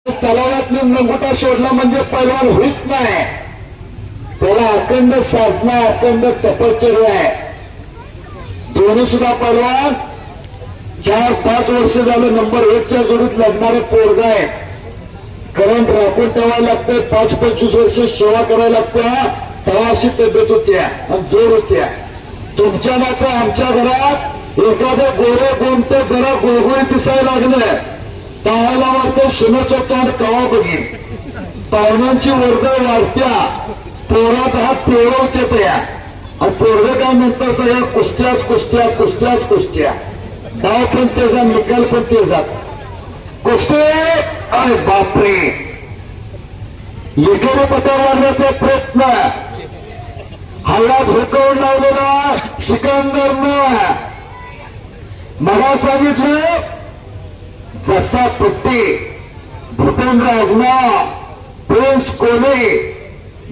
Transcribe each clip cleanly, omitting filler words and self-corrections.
तलावातून लंगोटा सोडला म्हणजे पैलवान होत नाही. त्याला अखंड साधना, अखंड तपश्चर्या आहे. दोन्ही सुद्धा पैलवान 4-5 वर्ष झालं नंबर 1च्या जोडीत लढणारे पोरगा आहे. करंट राखून ठेवायला लागतंय. 5-25 वर्ष सेवा करायला लागत्या. तवाशी तब्येत होत्या आणि जोर होत्या. तुमच्या मात्र आमच्या घरात एखादं गोरे गोमट जरा गुळगुळीत दिसायला लागलं, पाहायला वाटतं सुनेचं तोंड कवा बघीन. पाहुण्यांची वर्दळ वाढत्या, पोराचा हात पिवळवते त्या, आणि पोरग काय नंतर सगळ्या कुस्त्याच कुस्त्या कुस्त्याच कुस्त्या. डाव पण तेजा, निकाल पण तेजाच. कुस्ते अरे बापरे. एकेरी पटावर आणण्याचा प्रयत्न, हल्ला धोकावून लावलेला सिकंदरनं. मला सांगितलं जसा पट्टी भूपेंद्र आजमा, प्रिन्स कोले,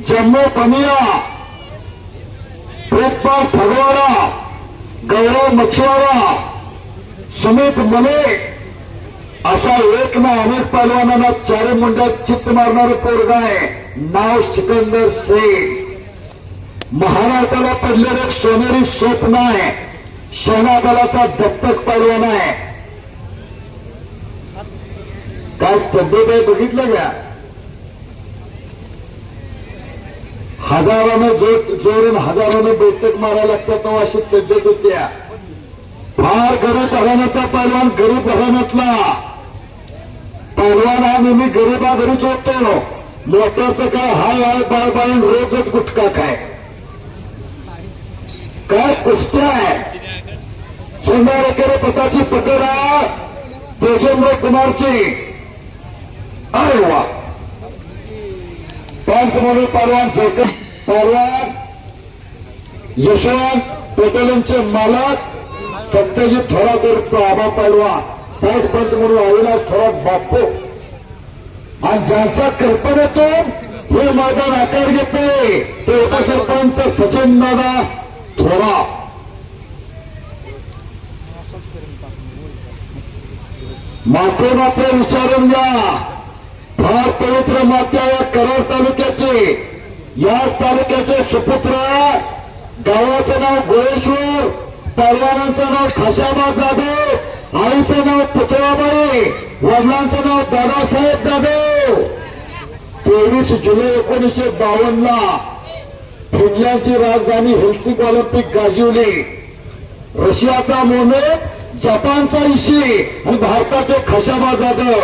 जम्मू पनिया, प्रेमपाल फगवाडा, गौरव मछुआरा, सुमित मलिक अशा एक ना अनेक पहलवानांना चारी मुंड्यात चित्त मारणारं पोरगा आहे. नाव सिकंदर शेख. महाराष्ट्राला पडलेलं सोनेरी स्वप्न आहे. सेनादलाचा दत्तक पहलवान आहे. काय तब्येत आहे बघितलं का? हजारानं जोरून हजारानं बैठक मारायला लागतात तेव्हा अशी तब्येत होत्या. फार गरीब घराण्याचा पहलवान, गरीब घराण्यातला पहलवान हा नेहमी गरीबा घरीच होतो. मोठ्याचं काय हाय हाय बाय बाय रोजच गुटखा काय. काय कुस्त्या आहे. सोनार एकेरी पटाची पकड आहे तेजेंद्र कुमारची. अरे वा. पंच म्हणून पहलवान जयकब पहलवान, यशवंत पटेलांचे मालक सत्यजित थोरात उर्फ आबा पहलवान, 60 पंच म्हणून अविनाश थोरात बाप्पू. आणि ज्यांच्या कल्पनेतून हे मैदान आकार घेतले ते उपसरपंच सचिन दादा थोरात. माते मात्र विचारून घ्या. फार पवित्र मात्या या कराड तालुक्याचे, याच तालुक्याचे सुपुत्र. गावाचं नाव गोळेश्वर, पहलवानांचं नाव खाशाबा जाधव, आईचं नाव पुतळाबाई, वडिलांचं नाव दादासाहेब जाधव. 23 जुलै 1952 फिनलँडची राजधानी हेल्सिंकी ऑलिम्पिक गाजवली. रशियाचा मोमेक, जपानचा इशी आणि भारताचे खाशाबा जाधव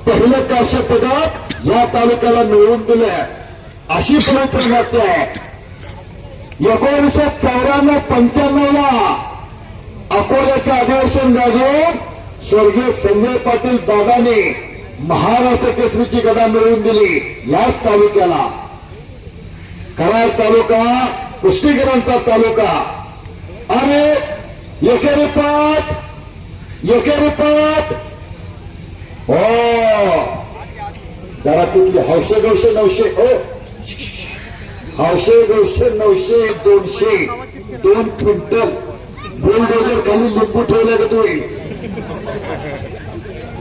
पहिलं काश्य पदक या तालुक्याला मिळवून दिलं. अशी पवित्र नाते आहे. 1994-95 अकोल्याचं अधिवेशन गाजवून स्वर्गीय संजय पाटील दादाने महाराष्ट्र केसरीची गदा मिळवून दिली याच तालुक्याला. कराड तालुका कुस्तीगिरांचा तालुका. अरे एकेरी पाट, एकेरी पाट. हो जरा तिथली हौशे गौशे 900, हौशे गौशे 900, 200, 2 क्विंटल बुलडोजर खाली लिंबू ठेवलं का तुम्ही.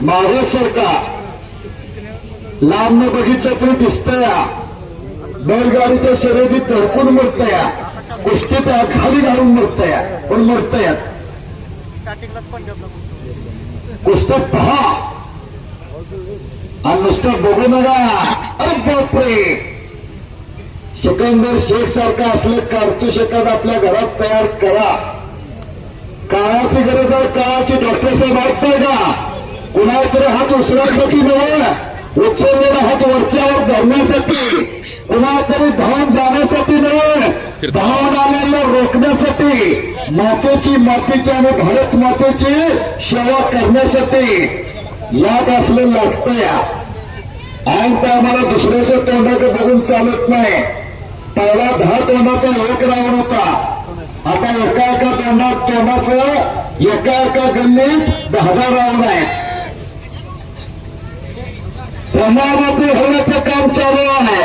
महाराष्ट्रका लांब बघितलं तरी दिसतंय. बैलगाडीच्या शर्यतीत धडकून मरतय, कुस्तीत खाली घालून मरतय, पण मरतयच. कुस्तीत पहा आणि नुसतं बघू नका. अरे बापरे. सिकंदर शेख सारखा असलं कारतूस एखाद आपल्या घरात तयार करा. काळाची गरज आहे. काळाची डॉक्टर साहेब ऐकताय का? कुणाला तरी हात उचलण्यासाठी नव्हे, उचललेला हात वरच्यावर धरण्यासाठी, कुणाला तरी धावून जाण्यासाठी नव्हे, धावून आलेला रोखण्यासाठी, मातेची मातीची आणि भारत मातेची सेवा करण्यासाठी याद असलं लागतंय. आणि त्या आम्हाला दुसऱ्याच्या तोंडाकडे बघून चालत नाही. पहिला 10 तोंडाचा 1 राऊंड होता. आता एका तोंडाचं एका गल्लीत 10 राऊंड आहे. प्रमाणाचे होण्याचं काम चालू आहे.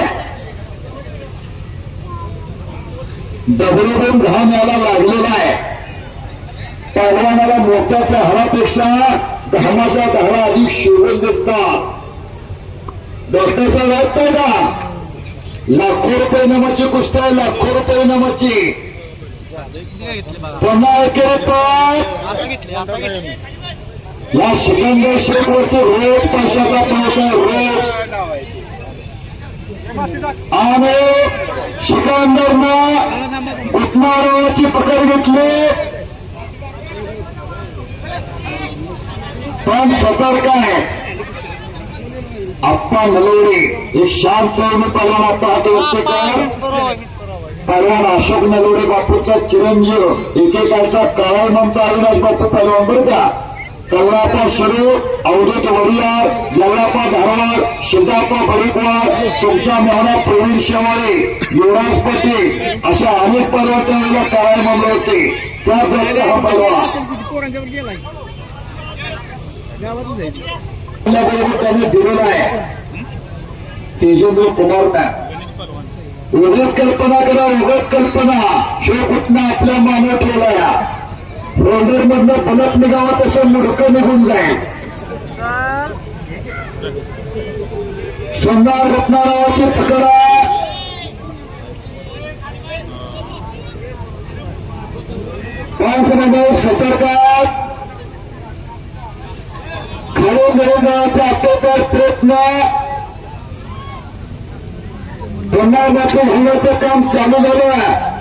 डबडून घाम याला लागलेला आहे. पहलवानाला मोत्याच्या हारापेक्षा घामाच्या धारा अधिक शोभून दिसतात. डॉक्टर साहेब ऐकताय का? लाखो रुपये नामाची कुस्ती आहे, लाखो रुपये नामाची. पुन्हा एकेत या सिकंदर शेख वरती रोज पैशाचा पाऊस आहे, रोज. आणि सिकंदरनं घुटमाराची पकड घेतली, पण सतर्क आहे आप्पा नलवडे. एक शांत साहेब पहलवान आप्पा हात व्यक्त कर. पहलवान अशोक नलवडे बापूचा चिरंजीव, एकेकाळचा काळायमांचा अविनाश बापू पहलवान बरं का. कल्लापा सुरू, अवधूत वडियार, जल्लापा धारवाड, सिद्धाप्पा बळीकवाड, तुमचा मेहना प्रवीण शेवाळे, युवराज पाटील अशा अनेक पहलवान त्यावेळेला काळायमांना होते. त्यापैकी हा पहलवान त्यांनी दिलेला आहे तेजेंद्र कुमारनं. उगाच कल्पना करा, उगाच कल्पना. शिव कुठनं आपल्या मानव ठेवला रोडर मधनं फलक निघावा तसं मुडकं निघून जाईल. सोमवार रत्ना नावाची पकडा, पाच नंबर सतर्कात खाली मिळवण्याचा आटोकाट प्रयत्न. पुन्हा मात्र होण्याचं काम चालू झालं.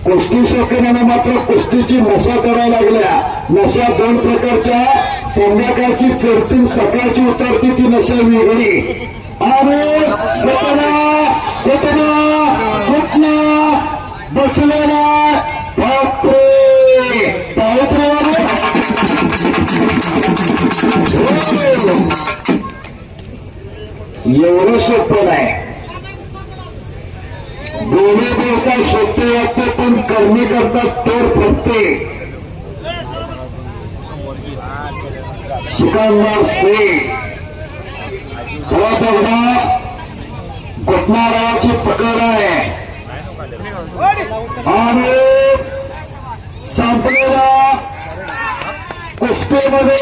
कुस्ती शौकीनांना मात्र कुस्तीची नशा करायला लागल्या. नशा दोन प्रकारच्या, संध्याकाळची चढती, सकाळची उतरती, ती नशा वेगळी. आणि घटना बसलेला एवढं सोपं नाही. दोन्ही बोलतात सोपे वाटते, पण करणी करतात तर फुटते. सिकंदर शेख हा दगडा घुटणाराची पकड आहे आणि संपलेला कुस्तीमध्ये